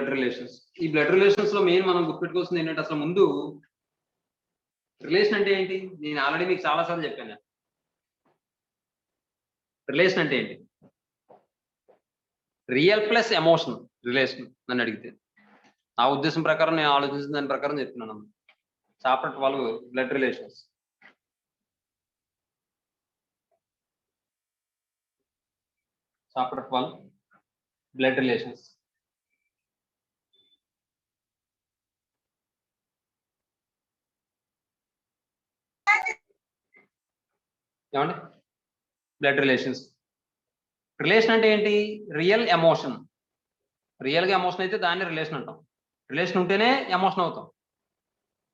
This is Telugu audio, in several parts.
Blood relations. ఈ బ్లడ్ రిలేషన్స్ లో మెయిన్ మనం గుర్తుపెట్టుకోవాల్సింది ఏంటంటే అసలు ముందు రిలేషన్ అంటే ఏంటి? నేను ఆల్రెడీ మీకు చాలా సార్లు చెప్పాను. రిలేషన్ అంటే ఏంటి? రియల్ ప్లస్ ఎమోషన్ రిలేషన్ నన్ను అడిగితే. నా ఉద్దేశం ప్రకారం నేను ఆలోచించిన దాని ప్రకారం చెప్తున్నాను. Chapter 12 blood relations. Chapter 12 blood relations. ఏమండి? Blood relations. రిలేషన్ అంటే ఏంటి? Real emotion. రియల్గా ఎమోషన్ అయితే దాన్ని రిలేషన్ అంటాం. రిలేషన్ ఉంటేనే ఎమోషన్ అవుతాం,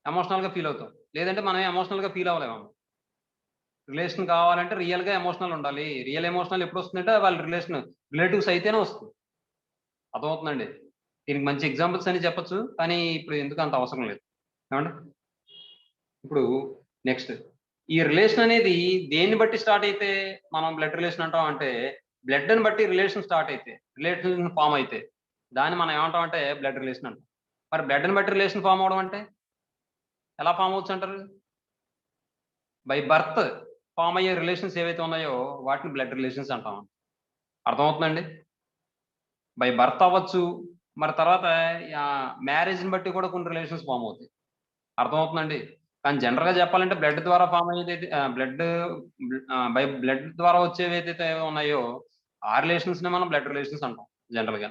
ఎమోషనల్గా ఫీల్ అవుతాం. లేదంటే మనం ఎమోషనల్గా ఫీల్ అవ్వలేము. రిలేషన్ కావాలంటే రియల్గా ఎమోషనల్ ఉండాలి. రియల్ ఎమోషనల్ ఎప్పుడు వస్తుందంటే వాళ్ళ రిలేటివ్స్ అయితేనే వస్తుంది. అర్థమవుతుందండి? దీనికి మంచి ఎగ్జాంపుల్స్ అని చెప్పొచ్చు, కానీ ఇప్పుడు ఎందుకు అంత అవసరం లేదు. ఏమండి? ఇప్పుడు నెక్స్ట్, ఈ రిలేషన్ అనేది దేన్ని బట్టి స్టార్ట్ అయితే మనం బ్లడ్ రిలేషన్ అంటాం అంటే, బ్లడ్ని బట్టి రిలేషన్ స్టార్ట్ అయితే, రిలేషన్ ఫామ్ అయితే దాన్ని మనం ఏమంటాం అంటే బ్లడ్ రిలేషన్ అంటాం. మరి బ్లడ్ని బట్టి రిలేషన్ ఫామ్ అవడం అంటే ఎలా ఫామ్ అవచ్చు అంటారు? బై బర్త్ ఫామ్ అయ్యే రిలేషన్స్ ఏవైతే ఉన్నాయో వాటిని బ్లడ్ రిలేషన్స్ అంటాం. అర్థమవుతుందండి? బై బర్త్ అవ్వచ్చు, మరి తర్వాత మ్యారేజ్ని బట్టి కూడా కొన్ని రిలేషన్స్ ఫామ్ అవుతాయి. అర్థమవుతుందండి? కానీ జనరల్‌గా చెప్పాలంటే బ్లడ్ ద్వారా ఫామ్ అయ్యేదైతే బై బ్లడ్ ద్వారా వచ్చేవి ఏదైతే ఉన్నాయో ఆ రిలేషన్స్‌ని మనం బ్లడ్ రిలేషన్స్ అంటాం జనరల్‌గా.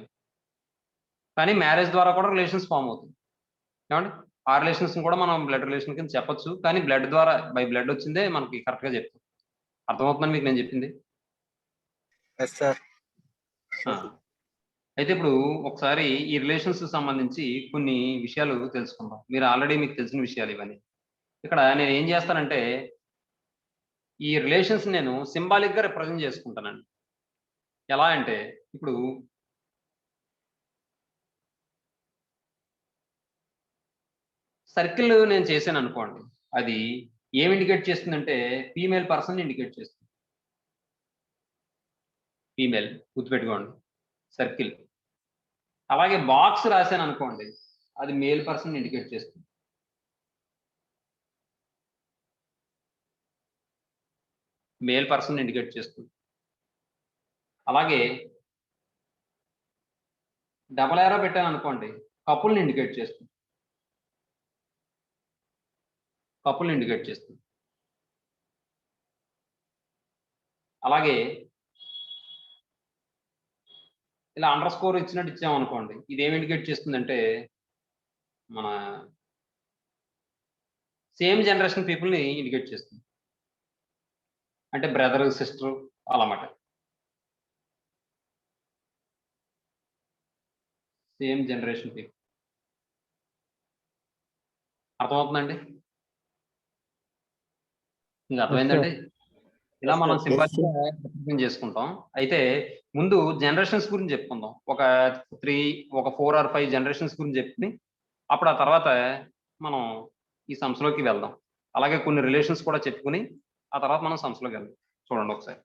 కానీ మ్యారేజ్ ద్వారా కూడా రిలేషన్స్ ఫామ్ అవుతాయి. ఏమండి? ఆ రిలేషన్స్‌ని కూడా మనం బ్లడ్ రిలేషన్ కింద చెప్పొచ్చు. కానీ బ్లడ్ ద్వారా బై బ్లడ్ వచ్చిందే మనకి కరెక్ట్‌గా చెప్తాం. అర్థమవుతుందా మీకు నేను చెప్పింది? Yes sir. అయితే ఇప్పుడు ఒకసారి ఈ రిలేషన్స్ సంబంధించి కొన్ని విషయాలు తెలుసుకుందాం. మీకు తెలిసిన విషయాలు ఇవన్నీ. ఇక్కడ నేను ఏం చేస్తానంటే ఈ రిలేషన్స్ నేను సింబాలిక్‌గా రిప్రజెంట్ చేసుకుంటానండి. ఎలా అంటే ఇప్పుడు సర్కిల్ నేను చేశాననుకోండి. అది ఏమి ఇండికేట్ చేస్తుందంటే ఫీమేల్ పర్సన్‌ని ఇండికేట్ చేస్తుంది. ఫీమేల్ గుర్తుపెట్టుకోండి. సర్కిల్. అలాగే బాక్స్ రాశాననుకోండి. అది మేల్ పర్సన్‌ని ఇండికేట్ చేస్తుంది. మేల్ పర్సన్‌ని ఇండికేట్ చేస్తుంది. అలాగే డబుల్ యారో పెట్టాననుకోండి. కపుల్‌ని ఇండికేట్ చేస్తుంది. కపుల్‌ని ఇండికేట్ చేస్తుంది. అలాగే ఇలా అండర్ స్కోర్ ఇచ్చినట్టు ఇచ్చామనుకోండి. ఇదేమి ఇండికేట్ చేస్తుందంటే మన సేమ్ జనరేషన్ పీపుల్‌ని ఇండికేట్ చేస్తుంది. అంటే బ్రదర్, సిస్టర్ అలామాట. Same generation people. అర్థమవుతుందండి? మీకు అర్థమైందండి? ఇలా మనం సింబాలిక్‌గా రిప్రజెంట్ చేసుకుంటాం. అయితే ముందు జనరేషన్స్ గురించి చెప్పుకుందాం. ఒక 4 ఆర్ 5 జనరేషన్స్ గురించి చెప్పి అప్పుడు ఆ తర్వాత మనం ఈ సమ్స్‌లోకి వెళ్దాం. అలాగే కొన్ని రిలేషన్స్ కూడా చెప్పుకొని ఆ తర్వాత మనం సమ్స్‌లోకి వెళ్దాం. చూడండి ఒకసారి.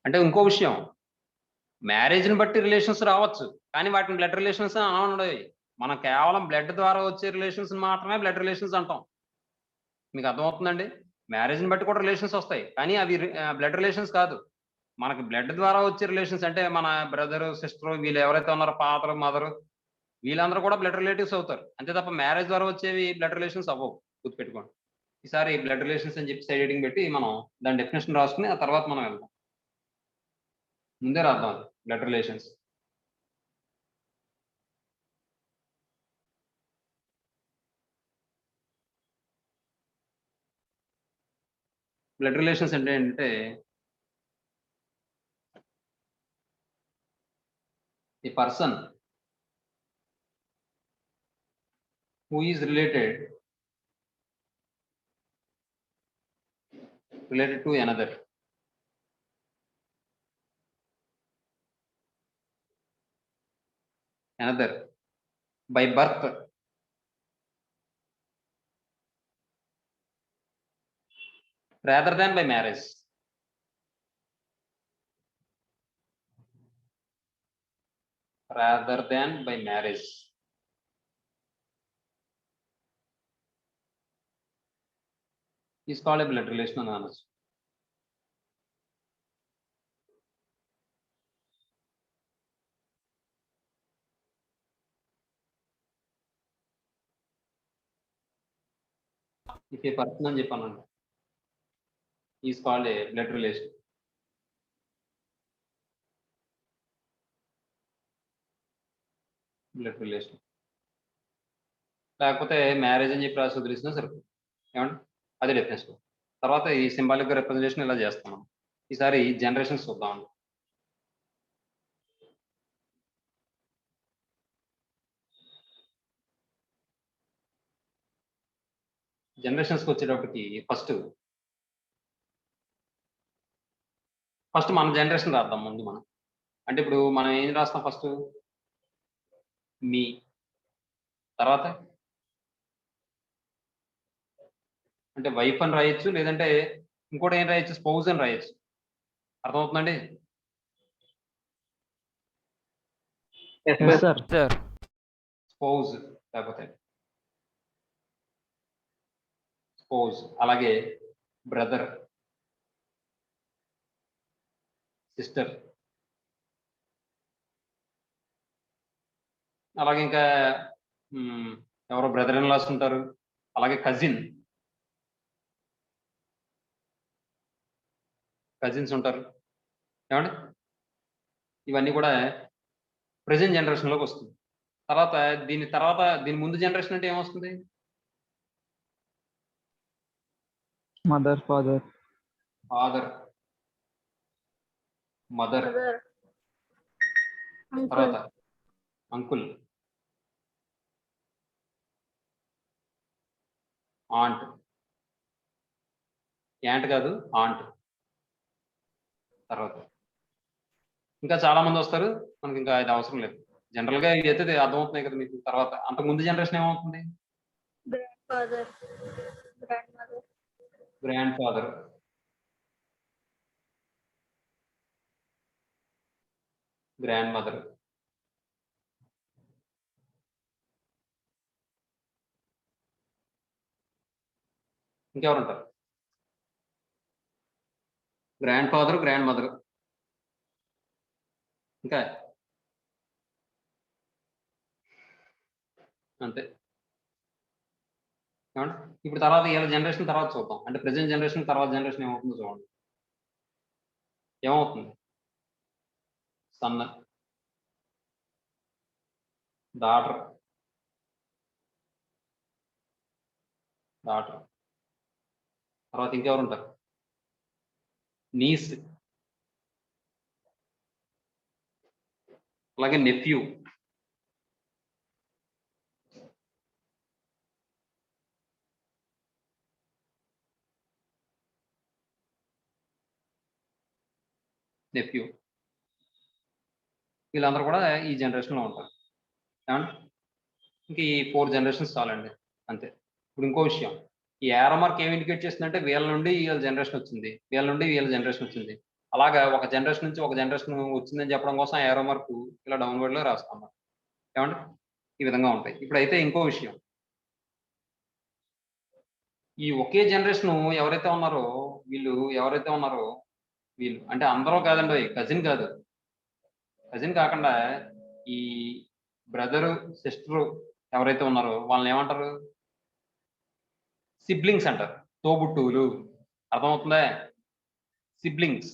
అంటే ఇంకో విషయం, మ్యారేజ్‌ని బట్టి రిలేషన్స్ రావచ్చు. కానీ వాటిని బ్లడ్ రిలేషన్స్ అని అనవండి. మనం కేవలం బ్లడ్ ద్వారా వచ్చే రిలేషన్స్‌ని మాత్రమే బ్లడ్ రిలేషన్స్ అంటాం. మీకు అర్థమవుతుందండి? మ్యారేజ్‌ని బట్టి కూడా రిలేషన్స్ వస్తాయి. కానీ అవి బ్లడ్ రిలేషన్స్ కాదు. మనకి బ్లడ్ ద్వారా వచ్చే రిలేషన్స్ అంటే మన బ్రదరు, సిస్టరు వీళ్ళు ఎవరైతే ఉన్నారో ఫాదరు, మదరు వీళ్ళందరూ కూడా బ్లడ్ రిలేటివ్స్ అవుతారు. అంతే తప్ప మ్యారేజ్ ద్వారా వచ్చేవి బ్లడ్ రిలేషన్స్ అవ్వవు. గుర్తుపెట్టుకోండి. ఈసారి బ్లడ్ రిలేషన్స్ అని చెప్పి సైడ్ హెడ్డింగ్ పెట్టి మనం దాని డెఫినిషన్ రాసుకొని ఆ తర్వాత మనం వెళ్దాం. ముందే రాద్దాం అది బ్లడ్ రిలేషన్స్. బ్లడ్ రిలేషన్స్ అంటే ఏంటంటే a person who is related to another by birth rather than by marriage. Rather than by marriage. Is called a blood relation అని అనొచ్చు. ఇఫ్ ఏ పర్సన్ అని చెప్పానండి, is called a blood relation. Blood relation లేకపోతే మ్యారేజ్ అని చెప్పి రాసి వదిలేసినా సరిపోతుంది. ఏమండి? అదే డెఫినేషన్. తర్వాత ఈ సింబాలిక్ రిప్రజెంటేషన్ ఇలా చేస్తాం మనం. ఈసారి జనరేషన్స్ చూద్దామండి. జనరేషన్స్కి వచ్చేటప్పటికి ఫస్ట్ మన జనరేషన్ రాద్దాం ముందు మనం. అంటే ఇప్పుడు మనం ఏం రాస్తాం ఫస్ట్? మీ. తర్వాత అంటే వైఫ్ అని రాయొచ్చు, లేదంటే ఇంకోటి ఏం రాయొచ్చు? స్పౌజ్ అని రాయొచ్చు. అర్థమవుతుందండి? Yes, Yes, sir. sir. Spouse లేకపోతే స్పౌజ్, అలాగే బ్రదర్, సిస్టర్, అలాగే ఇంకా ఎవరో బ్రదర్ ఇన్ లాస్ ఉంటారు, అలాగే కజిన్స్ ఉంటారు. ఏమండి? ఇవన్నీ కూడా ప్రెజెంట్ జనరేషన్లోకి వస్తుంది. తర్వాత దీని ముందు జనరేషన్ అంటే ఏమొస్తుంది? Mother, father. Father, mother, Mother, uncle, తర్వాత అంకుల్, ఆంట్. యాంట్ కాదు, ఆంట్. తర్వాత ఇంకా చాలా మంది వస్తారు. మనకి ఇంకా ఇది అవసరం లేదు. జనరల్ గా ఇవి అయితే అర్థమవుతున్నాయి కదా మీకు. తర్వాత అంతకు ముందు జనరేషన్ ఏమవుతుంది? grandfather, grandmother, grand father, grand mother, ఇంకెవరు ఉంటారు? గ్రాండ్ ఫాదర్, గ్రాండ్ మదర్, ఇంకా అంతే. ఏమండి? ఇప్పుడు తర్వాత ఇలా జనరేషన్ తర్వాత చూద్దాం. అంటే ప్రెజెంట్ జనరేషన్ తర్వాత జనరేషన్ ఏమవుతుందో చూడండి. ఏమవుతుంది? సన్, డాటర్, తర్వాత ఇంకెవరు ఉంటారు? నీస్, అలాగే నెఫ్యూ, వీళ్ళందరూ కూడా ఈ జనరేషన్లో ఉంటారు. ఏమండి? ఇంక ఈ 4 జనరేషన్స్ చాలండి, అంతే. ఇప్పుడు ఇంకో విషయం, ఈ ఏరో మార్క్ ఏమి ఇండికేట్ చేస్తుందంటే వీళ్ళ నుండి వీళ్ళ జనరేషన్ వచ్చింది, వీళ్ళ నుండి వీళ్ళ జనరేషన్ వచ్చింది. అలాగా ఒక జనరేషన్ నుంచి ఒక జనరేషన్ వచ్చిందని చెప్పడం కోసం ఏరో మార్క్ ఇలా డౌన్వర్డ్ లో రాస్తాం. ఏమండి? ఈ విధంగా ఉంటాయి. ఇప్పుడైతే ఇంకో విషయం, ఈ ఒకే జనరేషన్ ఎవరైతే ఉన్నారో వీళ్ళు అంటే అందరూ కాదండి, కజిన్ కాకుండా ఈ బ్రదరు, సిస్టరు ఎవరైతే ఉన్నారో వాళ్ళని ఏమంటారు? సిబ్లింగ్స్ అంటారు. తోబుట్టువులు. అర్థమవుతుందా? Siblings.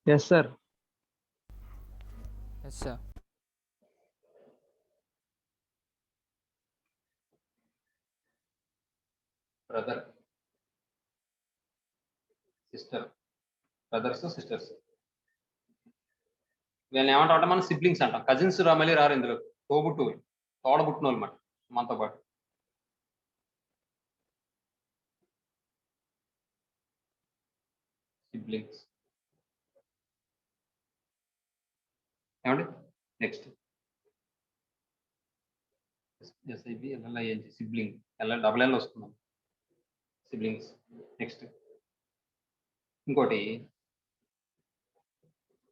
Yes, sir. Yes, sir. Brother, sister, brothers, sisters, వీళ్ళని ఏమంటాం? మనం సిబ్లింగ్స్ అంటాం. కజిన్స్ మళ్ళీ రారు ఇందులో. తోబుట్టువులు, తోడబుట్టిన వాళ్ళు మనతో పాటు. సిబ్లింగ్స్. ఏమండి? Next S I B L L I N G sibling, double L వస్తుంది. సిబ్లింగ్స్. నెక్స్ట్ ఇంకోటి,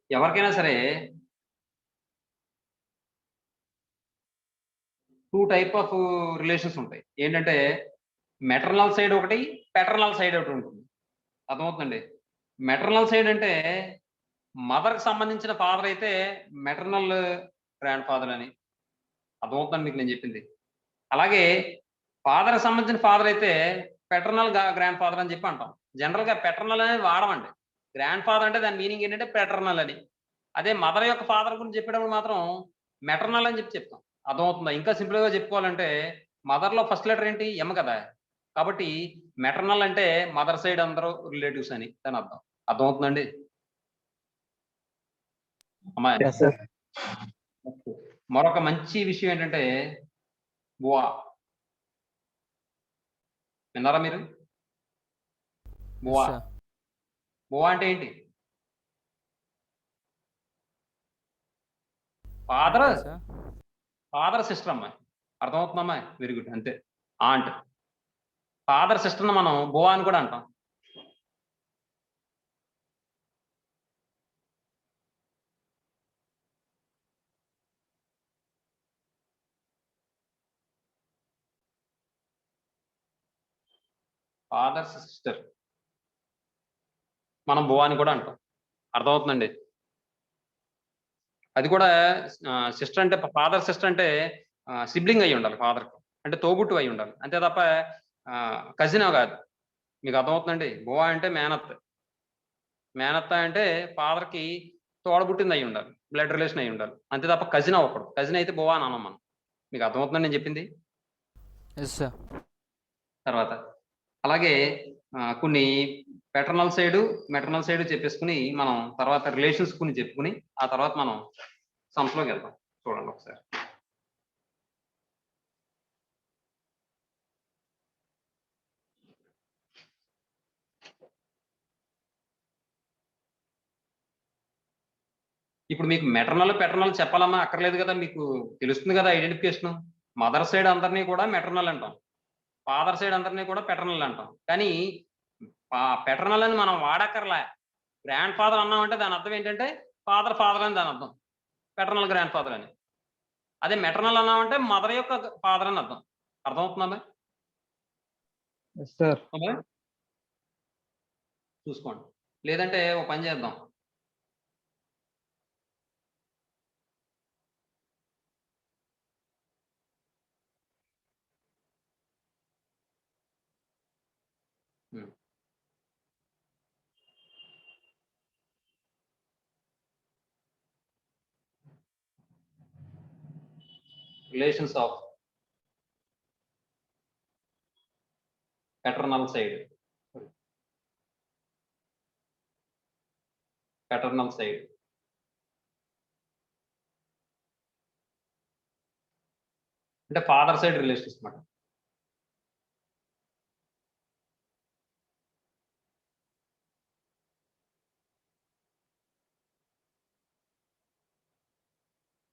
ఎవరికైనా సరే 2 టైప్ ఆఫ్ రిలేషన్స్ ఉంటాయి. ఏంటంటే మెటర్నల్ సైడ్ ఒకటి, పెటర్నల్ సైడ్ ఒకటి ఉంటుంది. అర్థమవుతుందండి? మెటర్నల్ సైడ్ అంటే మదర్‌కి సంబంధించిన ఫాదర్ అయితే మెటర్నల్ గ్రాండ్ ఫాదర్ అని. అర్థమవుతుందండి మీకు నేను చెప్పింది? అలాగే ఫాదర్‌కి సంబంధించిన ఫాదర్ అయితే పెటర్నల్ గ్రాండ్ ఫాదర్ అని చెప్పి అంటాం. జనరల్‌గా పెటర్నల్ అనేది వాడమండి. గ్రాండ్ ఫాదర్ అంటే దాని మీనింగ్ ఏంటంటే పెటర్నల్ అని. అదే మదర్ యొక్క ఫాదర్ గురించి చెప్పేటప్పుడు మాత్రం మెటర్నల్ అని చెప్పి చెప్తాం. అర్థమవుతుందా? ఇంకా సింపుల్‌గా చెప్పుకోవాలంటే మదర్‌లో ఫస్ట్ లెటర్ ఏంటి? ఎమ్ కదా! కాబట్టి మెటర్నల్ అంటే మదర్ సైడ్ అందరూ రిలేటివ్స్ అని దాని అర్థం. అర్థమవుతుందండి? అమ్మాయి. Yes, sir. మరొక మంచి విషయం ఏంటంటే బువ్వ. విన్నారా మీరు? బువ్వ. Yes, sir. బువ్వ అంటే ఏంటి? Father Yes, sir. Father sister అమ్మాయి. అర్థమవుతుందా అమ్మాయి? Very good. అంతే. ఆంట్. ఫాదర్ సిస్టర్‌ని మనం బువ్వ అని కూడా అంటాం. ఫాదర్ సిస్టర్ మనం బువ్వ అని కూడా అంటాం. అర్థమవుతుందండి? అది కూడా సిస్టర్ అంటే ఫాదర్ సిస్టర్ అంటే సిబ్లింగ్ అయ్యి ఉండాలి ఫాదర్‌కి. అంటే తోబుట్టువు అయ్యి ఉండాలి. అంతే తప్ప కజిన్ కాదు. మీకు అర్థమవుతుందండి? బువ్వ అంటే మేనత్త. మేనత్త అంటే ఫాదర్‌కి తోడబుట్టింది అయ్యి ఉండాలి. బ్లడ్ రిలేషన్ అయ్యి ఉండాలి. అంతే తప్ప కజిన్ అవ్వకూడదు. కజిన్ అయితే బువ్వ అని అనం మనం. మీకు అర్థమవుతుందా నేను చెప్పింది? Yes, sir. తర్వాత అలాగే కొన్ని పెటర్నల్ సైడు, మెటర్నల్ సైడు చెప్పేసుకొని మనం తర్వాత రిలేషన్స్ కొన్ని చెప్పుకొని ఆ తర్వాత మనం సమ్స్‌లోకి వెళ్దాం. చూడండి ఒకసారి. ఇప్పుడు మీకు మెటర్నల్, పెటర్నల్ చెప్పాలమ్మా అక్కర్లేదు కదా! మీకు తెలుస్తుంది కదా ఐడెంటిఫికేషను. మదర్ సైడ్ అందరిని కూడా మెటర్నల్ అంటాం. ఫాదర్ సైడ్ అందరిని కూడా పెటర్నల్ అంటాం. కానీ పెటర్నల్ అని మనం వాడక్కర్లా. గ్రాండ్ ఫాదర్ అన్నామంటే దాని అర్థం ఏంటంటే ఫాదర్ ఫాదర్ అని దాని అర్థం. పెటర్నల్ గ్రాండ్ ఫాదర్ అని. అదే మెటర్నల్ అన్నామంటే మదర్ యొక్క ఫాదర్ అని అర్థం. అర్థమవుతుందా? Yes, sir. అమ్మాయి? చూసుకోండి. లేదంటే ఓ పని చేద్దాం. హ్మ్. Relations of paternal side. Paternal side. అంటే ఫాదర్ సైడ్ రిలేషన్స్ మాట.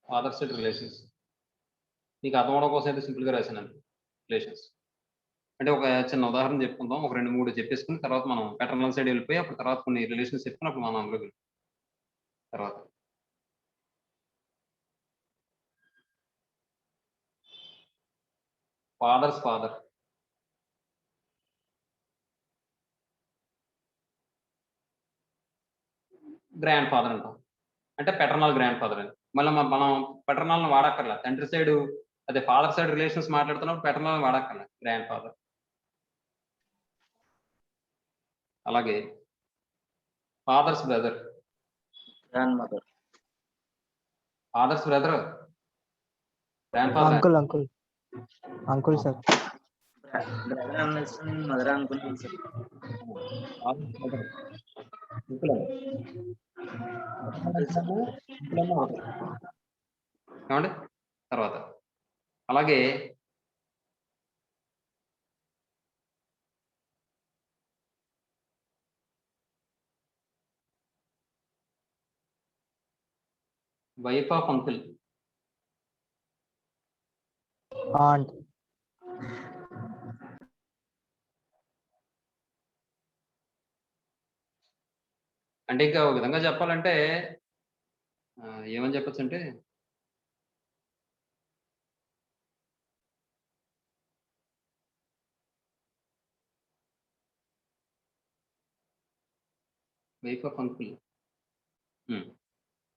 Father side relations. మీకు అర్థం అవ్వడం కోసం అయితే సింపుల్‌గా రాశానండి. రిలేషన్స్. అంటే ఒక చిన్న ఉదాహరణ చెప్పుకుందాం. ఒక 2, 3 చెప్పేసుకొని తర్వాత మనం పెటర్నల్ సైడ్ వెళ్ళిపోయి అప్పుడు తర్వాత కొన్ని రిలేషన్స్ చెప్పుకొని అప్పుడు మనం అందులోకి వెళ్దాం. తర్వాత ఫాదర్స్ ఫాదర్. గ్రాండ్ ఫాదర్ అంటాం. అంటే పెటర్నల్ గ్రాండ్ ఫాదర్ అని. మళ్ళీ మనం పెటర్నల్‌ని వాడక్కర్లా. తండ్రి సైడు అదే ఫాదర్ సైడ్ రిలేషన్స్ మాట్లాడుతున్నప్పుడు పెటర్నల్‌ని వాడక్కర్లా. Grandfather. అలాగే father's brother. grandmother, father's brother. Grandfather. Uncle, sir. brother అనుకుని mother అనుకుని sir. ఏమండి? తర్వాత అలాగే వైఫ్ ఆఫ్ అంకుల్. Aunt. అంటే ఇంకా ఒక విధంగా చెప్పాలంటే ఏమని చెప్పొచ్చు అంటే వైఫ్ ఆఫ్ అంకుల్.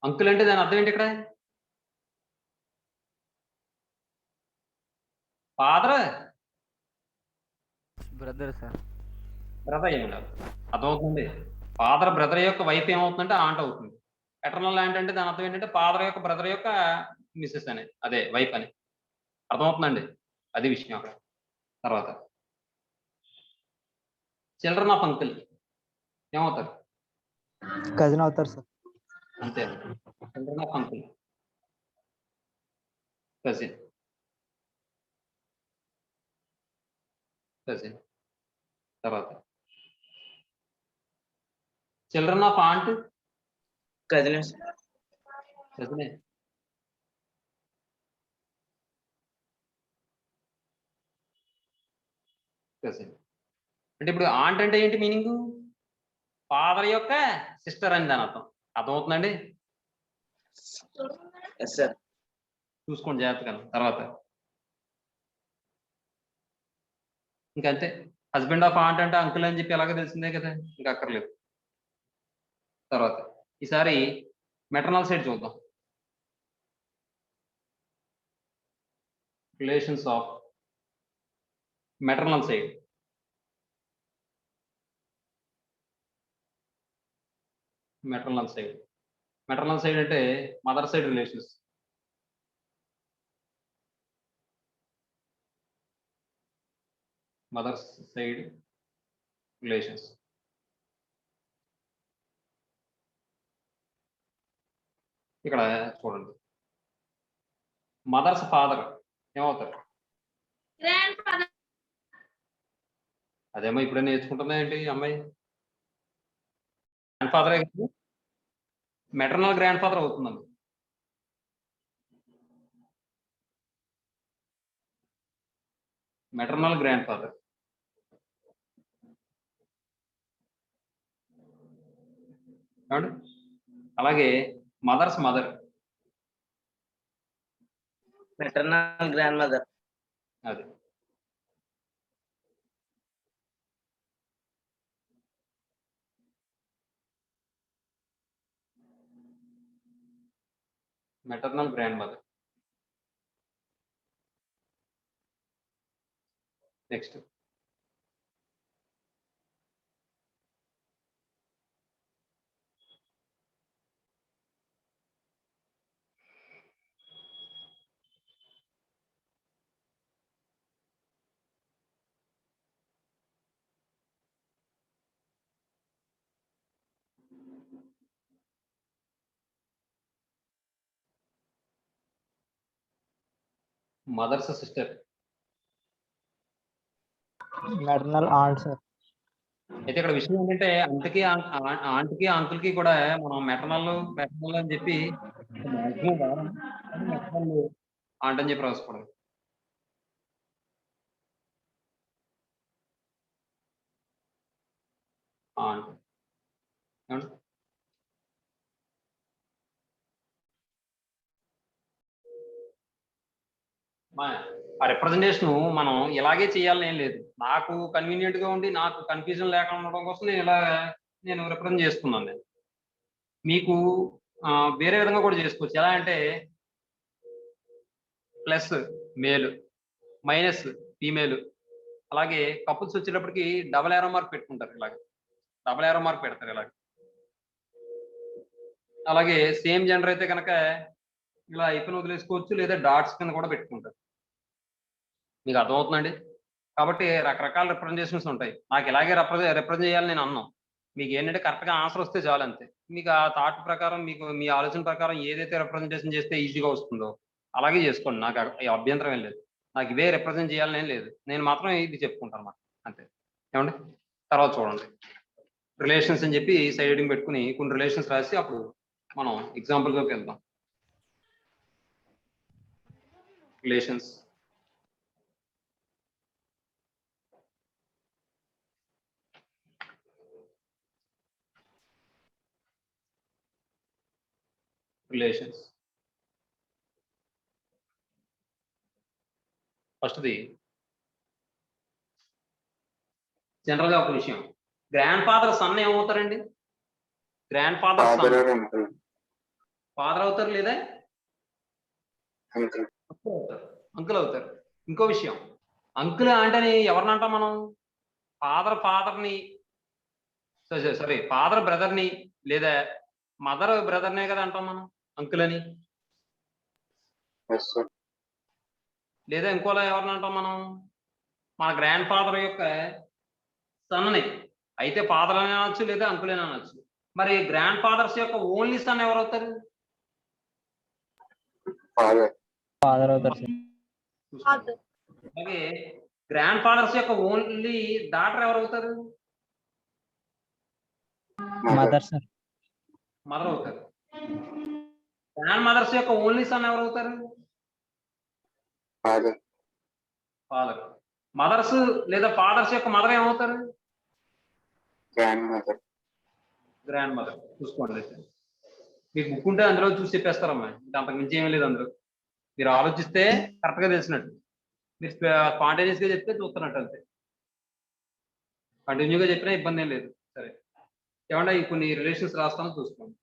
అంకుల్ అంటే దాని అర్థం ఏంటి ఇక్కడ? Father brother sir. బ్రదర్ ఏమి కాదు. అర్థమవుతుంది. ఫాదర్ బ్రదర్ యొక్క వైఫ్ ఏమవుతుందంటే ఆంట్ అవుతుంది. ఎటర్నల్ ఆంట్ అంటే దాని అర్థం ఏంటంటే ఫాదర్ యొక్క బ్రదర్ యొక్క మిస్సెస్ అని, అదే వైఫ్ అని. అర్థమవుతుందండి? అది విషయం అక్కడ. తర్వాత చిల్డ్రన్ ఆఫ్ అంకుల్ ఏమవుతారు? కజిన్ అవుతారు సార్. అంతే. Children of uncle cousin. Cousin. తర్వాత చిల్డ్రన్ ఆఫ్ ఆంట్ కజిన్ కజినే. కజిన్. అంటే ఇప్పుడు ఆంట్ అంటే ఏంటి మీనింగ్? ఫాదర్ యొక్క సిస్టర్ అని దాని అర్థం. అర్థమవుతుందండి? Yes sir. చూసుకోండి జాగ్రత్తగా. తర్వాత ఇంకంతే. హస్బెండ్ ఆఫ్ ఆంట్ అంటే అంకుల్ అని చెప్పి ఎలాగో తెలిసిందే కదా, ఇంకా అక్కర్లేదు. తర్వాత ఈసారి మెటర్నల్ సైడ్ చూద్దాం. Relations of maternal side. Maternal side. Maternal side అంటే mother side relations. Mother side relations. ఇక్కడ చూడండి, మదర్స్ ఫాదర్ ఏమవుతారు? Grandfather. అదేమో ఇప్పుడే నేర్చుకుంటుందా ఏంటి అమ్మాయి? గ్రాండ్ ఫాదరే కదా, మెటర్నల్ గ్రాండ్ ఫాదర్ అవుతుందండి. Maternal grandfather. అలాగే mother's mother. Maternal grand mother. అది maternal grandmother. Next mother's sister. Maternal aunt sir. అయితే ఇక్కడ విషయం ఏంటంటే ఆంటీకి అంకుల్ కి కూడా మనం మెటర్నల్ అని చెప్పి మాక్సిమం వాడం. మెటర్నల్ ఆంట్ అని చెప్పి రాసుకోవడం. ఆంట్ ఆ రిప్రజెంటేషన్ మనం ఇలాగే చేయాలని ఏం లేదు. నాకు కన్వీనియంట్ గా ఉండి నాకు కన్ఫ్యూజన్ లేకుండా ఉండడం కోసం నేను రిప్రజెంట్ చేసుకున్నాను. నేను మీకు వేరే విధంగా కూడా చేసుకోవచ్చు. ఎలా అంటే ప్లస్ మేల్, మైనస్ ఫీమేల్, అలాగే కపుల్స్ వచ్చేటప్పటికి డబల్ ఏరో మార్క్ పెట్టుకుంటారు. ఇలాగ డబల్ ఏరో మార్క్ పెడతారు ఇలాగ. అలాగే సేమ్ జెండర్ అయితే కనుక ఇలా అయిపోయిన వదిలేసుకోవచ్చు, లేదా డాట్స్ కింద కూడా పెట్టుకుంటారు. మీకు అర్థమవుతుందండి? కాబట్టి రకరకాల రిప్రజెంటేషన్స్ ఉంటాయి. నాకు ఇలాగే రిప్రజెంట్ చేయాలని నేను అన్నాను. మీకు ఏంటంటే కరెక్ట్గా ఆన్సర్ వస్తే చాలు అంతే. మీకు ఆ థాట్ ప్రకారం, మీకు మీ ఆలోచన ప్రకారం ఏదైతే రిప్రజెంటేషన్ చేస్తే ఈజీగా వస్తుందో అలాగే చేసుకోండి. నాకు అభ్యంతరం ఏం లేదు. నాకు ఇవే రిప్రజెంట్ చేయాలని ఏం లేదు. నేను మాత్రం ఇది చెప్పుకుంటాను అన్నమాట, అంతే. ఏమండి? తర్వాత చూడండి, రిలేషన్స్ అని చెప్పి సైడ్ హెడింగ్ పెట్టుకుని కొన్ని రిలేషన్స్ రాసి అప్పుడు మనం ఎగ్జాంపుల్లోకి వెళ్దాం. రిలేషన్స్. రిలేషన్స్. ఫస్ట్ది జనరల్గా ఒక విషయం, గ్రాండ్ ఫాదర్ సన్ ఏమవుతారండి? గ్రాండ్ ఫాదర్ సన్ ఫాదర్ అవుతారు లేదా అంకుల్ అవుతారు. ఇంకో విషయం, అంకుల్ అంటేనే ఎవరిని అంటాం మనం? ఫాదర్ని సారీ ఫాదర్ బ్రదర్ని లేదా మదర్ బ్రదర్నే కదా అంటాం మనం అంకుల్ అని. లేదా ఇంకోలా ఎవరిని అంటాం మనం? మన గ్రాండ్ ఫాదర్ యొక్క సన్ని అయితే ఫాదర్ అని అనొచ్చు లేదా అంకుల్ అని అనొచ్చు. మరి గ్రాండ్ ఫాదర్స్ యొక్క ఓన్లీ సన్ ఎవరు అవుతారు? ఫాదర్ అవుతారు సార్. Father. అలాగే గ్రాండ్ ఫాదర్స్ యొక్క ఓన్లీ డాటర్ ఎవరు అవుతారు? Mother sir. మదర్ అవుతారు. గ్రాండ్ మదర్స్ యొక్క ఓన్లీ సన్ ఎవరు అవుతారు? ఫాదర్. మదర్స్ లేదా ఫాదర్స్ యొక్క మదర్ ఏమవుతారు? Grand mother. చూసుకోండి అయితే. మీకు బుక్ ఉంటే అందులో చూసి చెప్పేస్తారమ్మా. అంతకు మించి ఏమీ లేదు అందులో. మీరు ఆలోచిస్తే కరెక్ట్గా తెలిసినట్టు, మీరు స్పాంటేనియస్గా చెప్తే చూస్తున్నట్టు అంతే. కంటిన్యూగా చెప్పినా ఇబ్బంది ఏం లేదు. సరే ఏమన్నా ఈ కొన్ని రిలేషన్స్ రాస్తాను చూసుకోండి.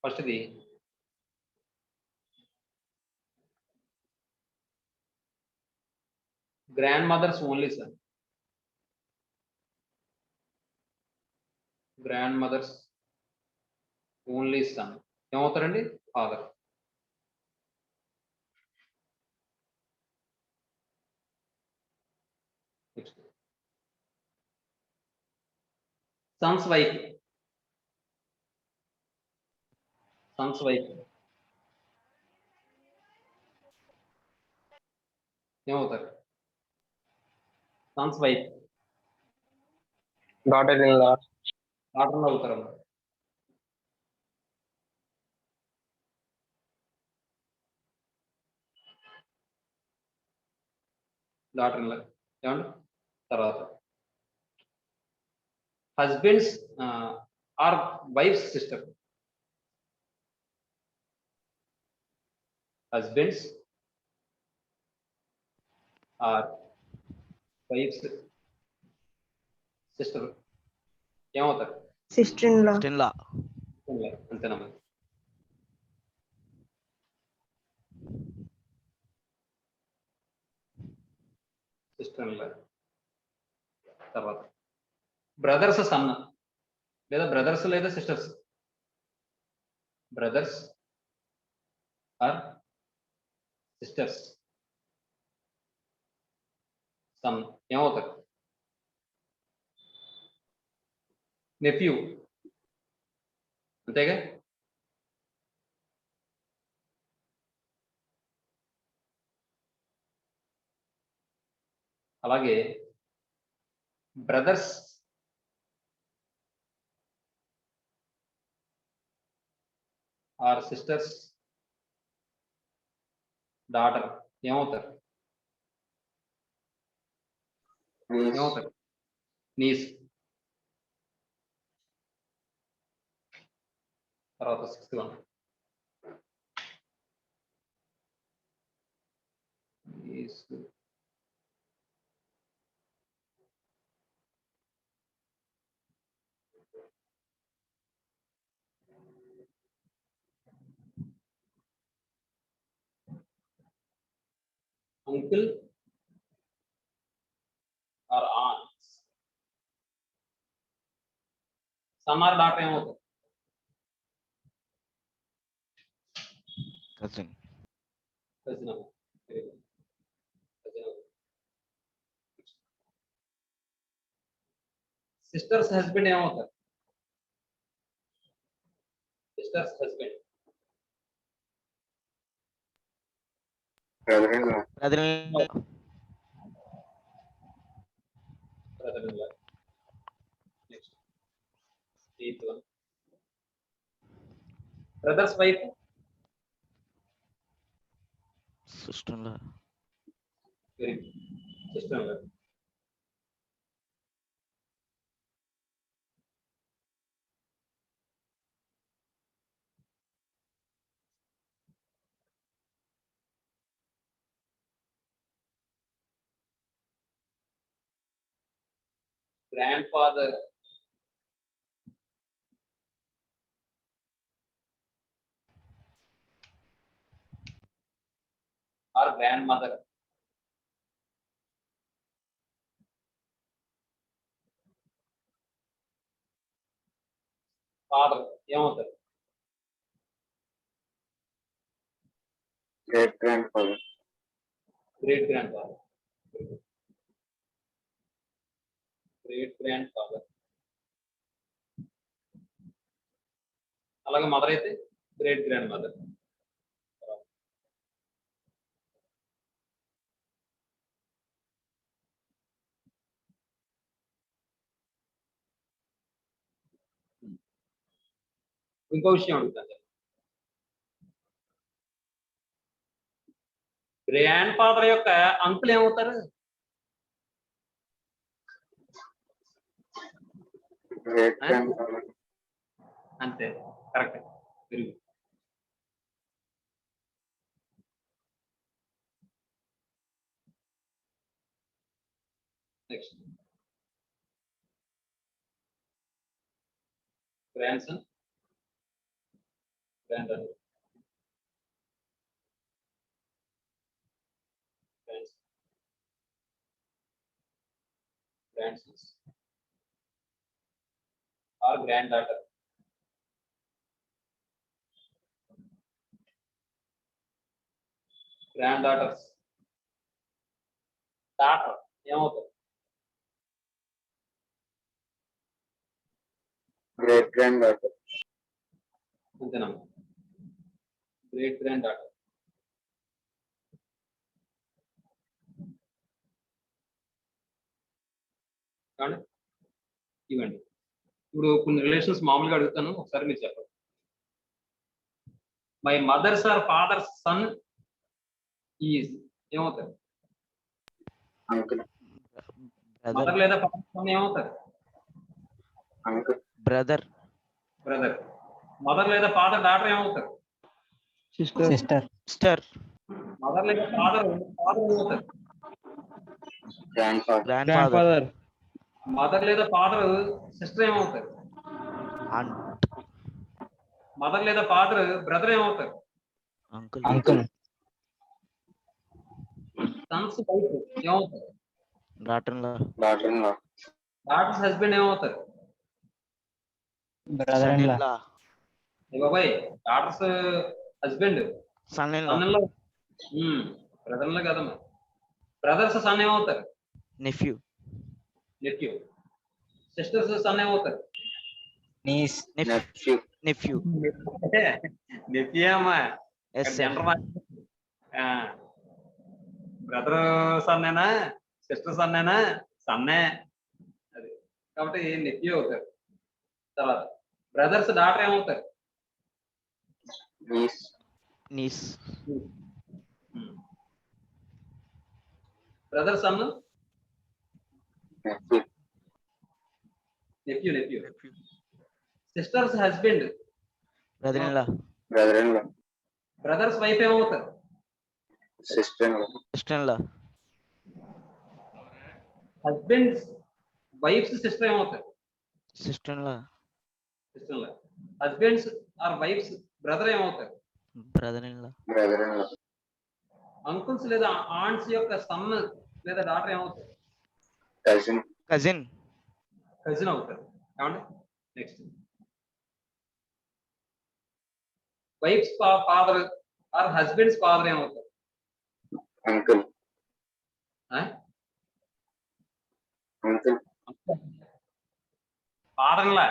ఫస్ట్ది grandmother's only son. Grandmother's only son ఏమవుతారండి? Father. Next son's wife. Son's wife ఏమవుతారు? Son's wife daughter in law. Daughter అవుతారమ్మా. డాటర్ ఇన్ లా ఏమండి? తర్వాత husband's or wife's sister. Husband's or wife's sister ఏమవుతారు? Sister in law. Still అంతేనమ్మా. Sister in law. తర్వాత బ్రదర్స్ సన్ లేదా బ్రదర్స్ లేదా sisters. Brother's or sister's son ఏమవుతారు? నెఫ్యూ. అంతేగా. అలాగే బ్రదర్స్ ఆర్ సిస్టర్స్ డాటర్ ఏమవుతారు? ఏమవుతారు? నీస్. తర్వాత 6th one niece. Uncle or aunts. Son or daughter ఏమవుతారు? cousin. కజిన్. సిస్టర్స్ హస్బెండ్ ఏమవుతారు? Sister's husband Brother-in-law. Brother in law. Next 8th one brother's wife. Sister-in-law. Very good. Sister in law. grandfather or grandmother. Father ఏమవుతారు? great grandfather, Great grandfather. Great grandfather. అలాగే మదర్ అయితే గ్రేట్ గ్రాండ్ మదర్. ఇంకో విషయం అడుగుతాను. గ్రాండ్ ఫాదర్ యొక్క అంకుల్ ఏమవుతారు? great grandfather, అంతే, correct. Very good. Next grand son, grand daughter. Grandsons or granddaughter. Granddaughters. Daughter ఏమవుతారు? great granddaughter, అంతేనా? Great grand daughter. కాండి ఇవ్వండి. ఇప్పుడు కొన్ని రిలేషన్స్ మామూలుగా అడుగుతాను, ఒకసారి మీరు చెప్పండి. My mother's or father's son is ఏమవుతారు? uncle, బ్రదర్ మదర్ లేదా ఫాదర్ సన్ ఏమవుతారు? uncle, brother brother. మదర్ లేదా ఫాదర్ డాటర్ ఏమవుతారు? సిస్టర్ సిస్టర్ మదర్ లేదా ఫాదర్ ఫాదర్ ఏమవుతారు? grandfather, గ్రాండ్ ఫాదర్ మదర్ లేదా ఫాదర్ సిస్టర్ ఏమవుతారు? ఆంట్ మదర్ లేదా ఫాదర్ బ్రదర్ ఏమవుతారు? అంకుల్ సన్స్ వైఫ్ ఏమవుతారు? Daughter law daughter-in-law, daughter's husband ఏమవుతారు? బ్రదర్ ఇన్ లా ఏ బాబాయ్, daughter's husband son in son లో బ్రదర్ లో కదమ్మా. బ్రదర్స్ సన్ ఏమవుతారు? Nephew nephew. సిస్టర్స్ సన్ ఏమవుతారు? నీస్ nephew, నెఫ్యూ నెప్యూ అమ్మా. ఎస్ బ్రదర్ సన్నేనా, సిస్టర్ సన్నేనా? సన్నే. అది కాబట్టి నెప్యూ అవుతారు. తర్వాత బ్రదర్స్ డాటర్ ఏమవుతారు? niece, niece brother son nephew, nephew. Nephew. Sister's husband brother in law brother-in-law, brother's wife ఏమవుతారు? sister-in-law, sister in law husband's wife's sister ఏమవుతారు? Sister in law sister. Husband's or wife's brother ఏమవుతారు? Brother in law brother-in-law, uncles లేదా ఆంట్స్ యొక్క సన్ లేదా డాటర్ ఏమవుతారు? cousin, కజిన్ కజిన్ అవుతారు. ఏమండి? Next wife's father or husband's father ఏమవుతారు? uncle, uncle, father law.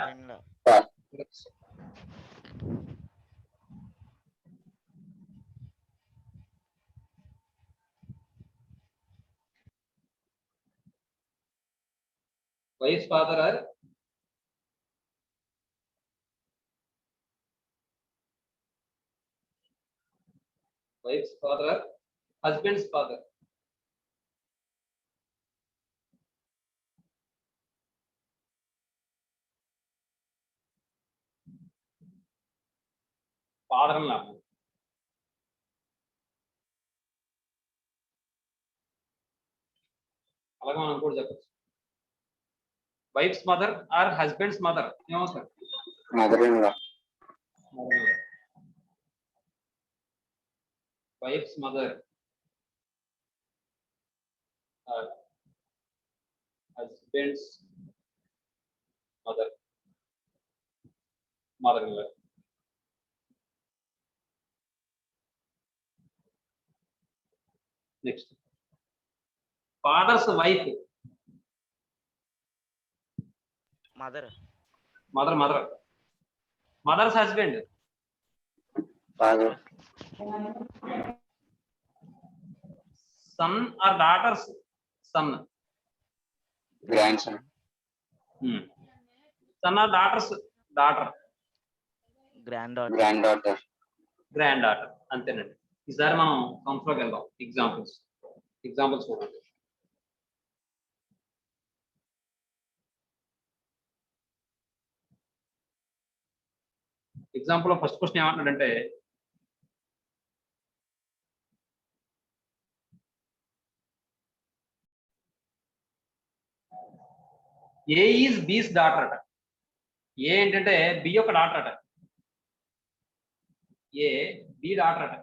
Wife's father or wife's father or husband's father. Father law. అలాగే మనం కూడా చెప్పచ్చు. Wife's mother or husband's mother ఏమవుతారు? Mother in law, wife's mother or husband's mother, mother in law. Next father's wife, mother. Mother mother, mother's husband, father, son or daughter's son, grandson, son or daughter's daughter, grand daughter. Grand daughter, grand daughter. అంతేనండి. ఈసారి మనం సంస్థలోకి వెళ్దాం. ఎగ్జాంపుల్స్ చూడండి. ఎగ్జాంపుల్ లో ఫస్ట్ క్వశ్చన్ ఏమంటున్నాడంటే ఏ ఈజ్ బీస్ డాటర్ అట. ఏ ఏంటంటే బి యొక్క డాటర్ అట. ఏ బి డాటర్ అట.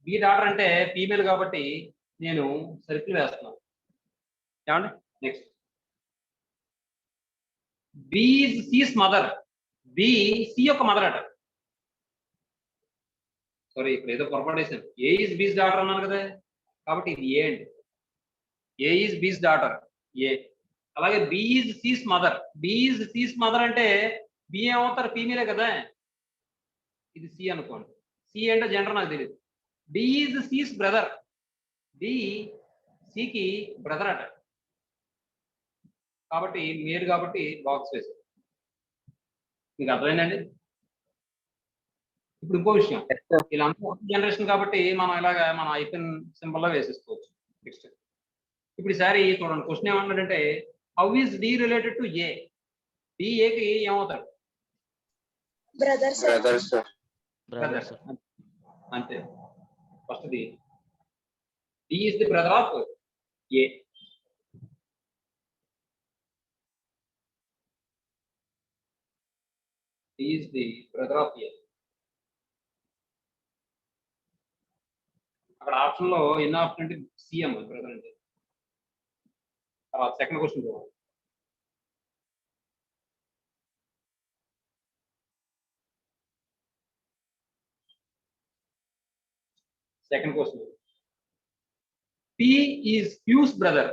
బి డాటర్ అంటే ఫీమేల్ కాబట్టి నేను సర్కిల్ వేస్తున్నాను. ఏమండి? Next B is C's mother. B C యొక్క మదర్ అట. సారీ, ఇక్కడ ఏదో పొరపాటు వేసాను. ఏ ఈజ్ బీస్ డాటర్ అన్నాను కదా, కాబట్టి ఇది ఏ అండి. A is B's daughter A. అలాగే B is C's mother. B is C's mother అంటే బి ఏమవుతారు? ఫీమేలే కదా. ఇది సి అనుకోండి. సి అంటే జెండర్ నాకు తెలియదు. D is C's brother. D సికి బ్రదర్ అట. కాబట్టి మీరు కాబట్టి బాక్స్ వేసారు. మీకు అర్థమైందండి? ఇప్పుడు ఇంకో విషయం, వీళ్ళంతా జనరేషన్ కాబట్టి మనం ఇలాగా మన ఐపెన్ సింబల్ లో వేసేసుకోవచ్చు. నెక్స్ట్ ఇప్పుడు ఈసారి చూడండి, క్వశ్చన్ ఏమన్నాడంటే how is D related to A. D ఏకి ఏమవుతాడు? Brothers, brother sir. అంతే. First D is the brother of A. Is the brother of A. అక్కడ ఆప్షన్ లో ఎన్ని ఆప్షన్ అంటే సిఎం బ్రదర్ అంటే. తర్వాత సెకండ్ క్వశ్చన్ చూడండి. Second question, P is Q's brother.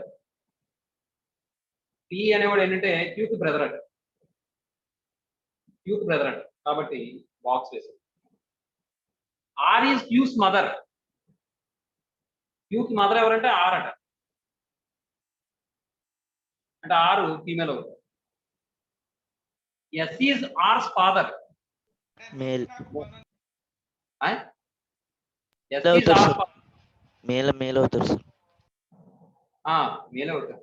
P అనేవాడు ఏంటంటే క్యూకి బ్రదర్ అట. క్యూకి బ్రదర్ అట, కాబట్టి బాక్స్ వేసాడు. R is Q's mother. క్యూకి మదర్ ఎవరంటే ఆర్ అట. అంటే ఆరు ఫీమేల్ అవుతారు. S is R's father. Male. S is అవుతారు ఆర్స్ సార్. మేల్ అవుతారు సార్. మేలే అవుతారు.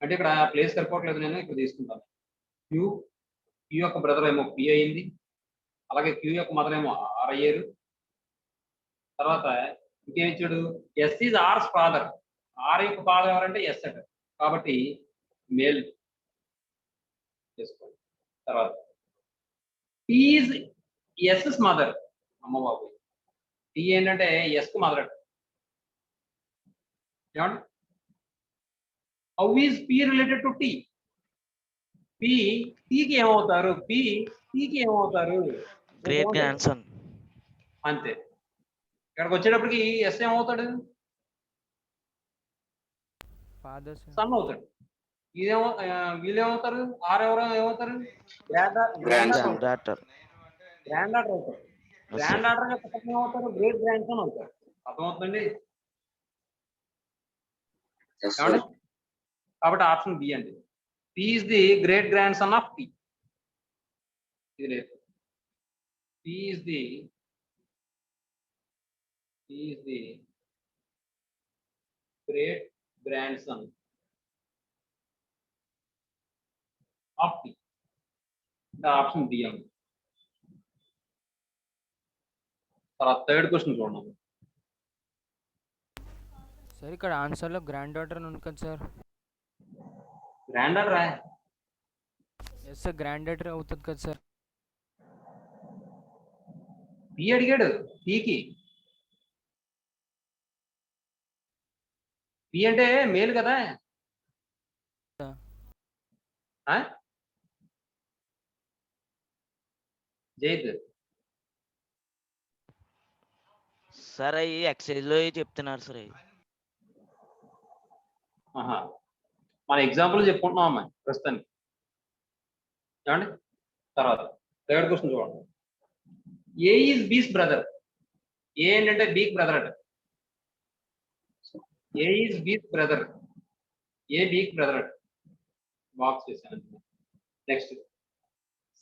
అంటే ఇక్కడ ప్లేస్ సరిపోవట్లేదు, నేను ఇక్కడ తీసుకుంటాను. క్యూ యొక్క బ్రదర్ ఏమో పి అయింది. అలాగే క్యూ యొక్క మదర్ ఏమో ఆర్ అయ్యారు. తర్వాత ఇంకేం ఇచ్చాడు? S is R's father. R యొక్క ఫాదర్ ఎవరంటే ఎస్ అట, కాబట్టి మేల్ చేసుకోండి. తర్వాత ఈజ్ ఎస్ మదర్. అమ్మ బాబు, టీ ఏంటంటే ఎస్ కు మదర్ అట. ఏమండి? How is P related to T. P టీకి ఏమవుతారు? పి టీకి ఏమవుతారు? Great grandson. అంతే. ఇక్కడికి వచ్చేటప్పటికి ఎస్ ఏమవుతాడు? సన్ అవుతాడు. ఇదేమో వీళ్ళు ఏమవుతారు? ఆర్ ఎవరో ఏమవుతారు? గ్రాండ్ డాటర్ అవుతారు. గ్రాండ్ డాటర్ ఏమవుతారు? గ్రేట్ గ్రాండ్ సన్ అవుతారు. అర్థమవుతుందండి? కాబట్టి ఆప్షన్ బి అండి. P is the great grandson of T. ఇది లేదు. P is the great grandson of T. Option D అండి. తర్వాత థర్డ్ క్వశ్చన్ చూడండి. సార్ ఇక్కడ ఆన్సర్లో గ్రాండ్ డాటర్ ఉంది కదా సార్. గ్రాండ్ రా. ఎస్ సార్ గ్రాండ్ డాటర్ అవుతుంది కదా సార్. పి అడిగాడు. పీకి పి అంటే మేలు కదా. జైద్ సార్ అవి ఎక్సైజ్ లో చెప్తున్నారు సార్ అవి. మన ఎగ్జాంపుల్ చెప్పుకుంటున్నాం అమ్మాయి ప్రస్తుతానికి. ఏమండి తర్వాత థర్డ్ క్వశ్చన్ చూడండి. ఏ ఈజ్ బీస్ బ్రదర్. ఏ ఏంటంటే బీక్ బ్రదర్ అట. A is B's brother. A బీక్ బ్రదర్ అట. బాక్స్ చేశాను. Next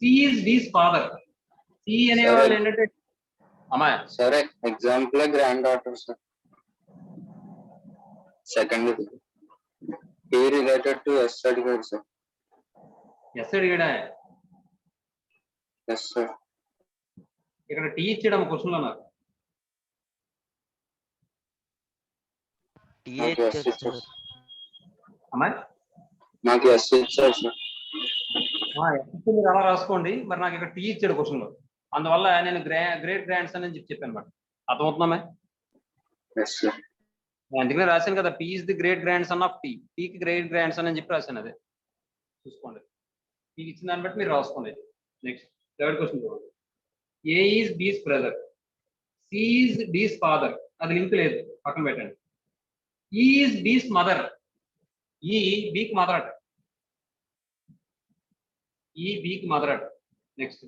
C is B's father. C అనేవాళ్ళు ఏంటంటే అమ్మాయి సరే example granddaughter sir. Second A related to S అడిగారు సార్. ఎస్ అడిగాడా. S sir. ఇక్కడ టీ ఇచ్చాడు క్వశ్చన్ లో నాకు. TA ఇచ్చారు సార్. అమ్మాయి నాకు ఎస్ ఇచ్చారు సార్. మీరు అలా రాసుకోండి. మరి నాకు ఇక్కడ టీ ఇచ్చాడు క్వశ్చన్ లో. అందువల్ల నేను గ్రేట్ గ్రాండ్ సన్ అని చెప్పాను అనమాట. అర్థమవుతుందమ్మా. Yes sir. నేను అందుకనే రాశాను కదా P is the great grandson of T. టీకి గ్రేట్ గ్రాండ్ సన్ అని చెప్పి రాశాను. అదే చూసుకోండి. మీకు ఇచ్చిన దాన్ని బట్టి మీరు రాసుకోండి. నెక్స్ట్ థర్డ్ క్వశ్చన్ చూడండి. ఏ is B's brother. C is B's father. అది లింక్ లేదు, పక్కన పెట్టండి. Is B's mother. ఈ బీక్ మదర్ అట. ఈ బీక్ మదర్ అట. నెక్స్ట్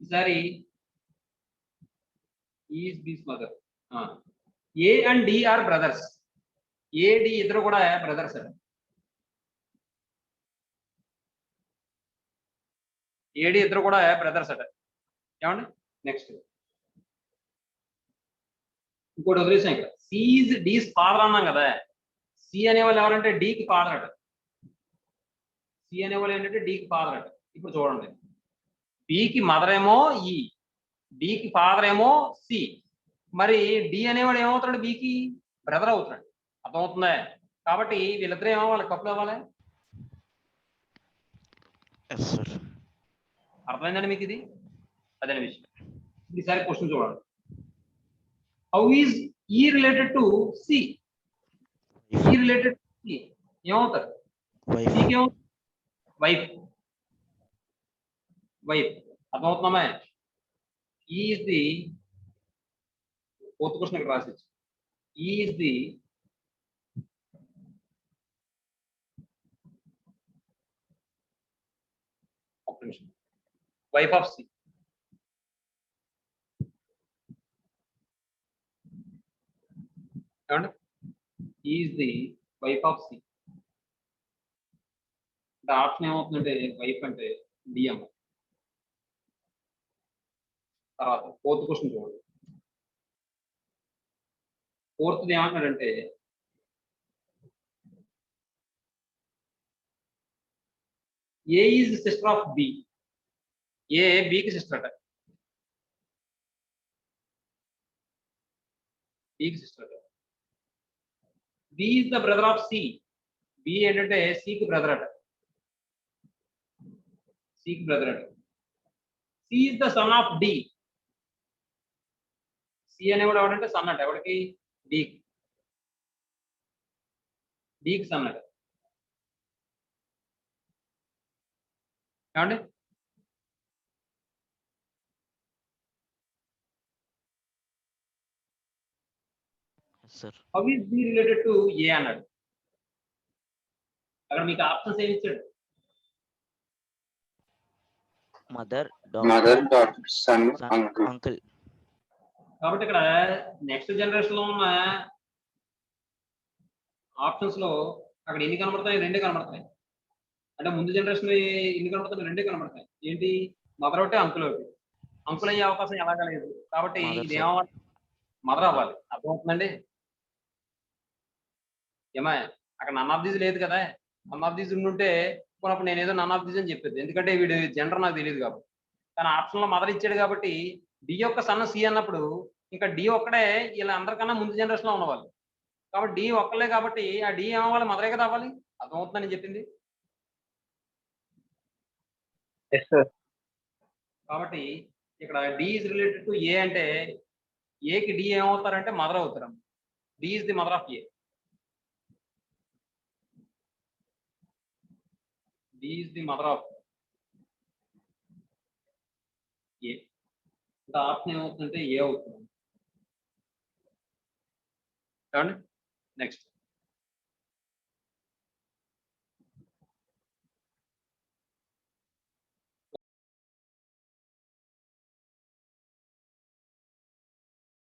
ఈసారి is B's mother. A and D are brothers. A D ఇద్దరు కూడా బ్రదర్స్ అట. ఏడి ఇద్దరు కూడా బ్రదర్స్ అట. ఏమండి నెక్స్ట్ ఇంకోటి వదిలేసాం. ఇక్కడ సిఈజ్ డీస్ ఫాదర్ అన్నాం కదా. సి అనేవాళ్ళు ఎవరంటే డీకి ఫాదర్ అట. సి అనేవాళ్ళు ఏంటంటే డీకి ఫాదర్ అట. ఇప్పుడు చూడండి, బికి మదర్ ఏమో ఈ, డికి ఫాదర్ ఏమో సి. మరి డి అనేవాడు ఏమవుతాడు? బికి బ్రదర్ అవుతాడు. అర్థమవుతుందా? కాబట్టి వీళ్ళిద్దరూ ఏమవ్వాలి? కప్పులు అవ్వాలి. Yes sir. అర్థమైందండి మీకు? ఇది అదే విషయం. ఈసారి క్వశ్చన్ చూడండి. How is E related to C. E related to C ఏమవుతారు? సికి ఏమవుతుంది? వైఫ్. వైఫ్. అర్థమవుతున్నామా? ఈజ్ ది ఫోర్త్ క్వశ్చన్ ఇక్కడ రాసి is the wife of C. ఏమండి? Is the wife of C. అంటే ఆప్షన్ ఏమవుతుందంటే వైఫ్ అంటే డిఎం. తర్వాత ఫోర్త్ క్వశ్చన్ చూడండి. ఫోర్త్ ఏమంటాడంటే A is sister of B. A బికి సిస్టర్ అట. బికి సిస్టర్ అట. B is the brother of C. B ఏంటంటే సికి బ్రదర్ అట. సికి బ్రదర్ అట. C is the son of D. C అనేవాడు ఎవడంటే సన్ అట. ఎవడికి? డికి. డికి సన్ అట. ఏమండి? Sir. How is B related to A అన్నాడు. అక్కడ మీకు ఆప్షన్స్ ఏమి ఇచ్చాడు? Mother, mother, daughter, son, uncle. Uncle. కాబట్టి ఇక్కడ నెక్స్ట్ జనరేషన్ లో ఉన్న ఆప్షన్స్ లో అక్కడ ఎన్ని కనబడతాయి? రెండే కనబడతాయి. అంటే ముందు జనరేషన్ ఎన్ని కనబడతాయి? రెండే కనబడతాయి. ఏంటి? మదర్ ఒకటి, అంకుల్ ఒకటి. అంకుల్ అయ్యే అవకాశం ఎలాగా లేదు. కాబట్టి ఇది ఏమవ్వాలి? మదర్ అవ్వాలి. అర్థమవుతుందండి? ఏమా అక్కడ నన్ ఆఫ్ దీస్ లేదు కదా. నన్ ఆఫ్ దీస్ ఉండుంటే పోనప్పుడు నేను ఏదో నన్ ఆఫ్ దీస్ అని చెప్పేది. ఎందుకంటే వీడు జెండర్ నాకు తెలియదు కాబట్టి. కానీ ఆప్షన్ లో మదర్ ఇచ్చాడు కాబట్టి డి యొక్క సన్న సి అన్నప్పుడు ఇంకా డి ఒక్కడే ఇలా అందరికన్నా ముందు జనరేషన్ లో ఉన్నవాళ్ళు. కాబట్టి డి ఒక్కలే కాబట్టి ఆ డి ఏమవ్వాలి మదరే కదా అవ్వాలి. అర్థమవుతుందని చెప్పింది. Yes sir. కాబట్టి ఇక్కడ D is related to A అంటే ఏకి డి ఏమవుతారంటే మదర్ అవుతారు. D is the mother of A. D is the mother of A. అంటే ఆప్షన్ ఏమవుతుందంటే ఏ అవుతుంది. నెక్స్ట్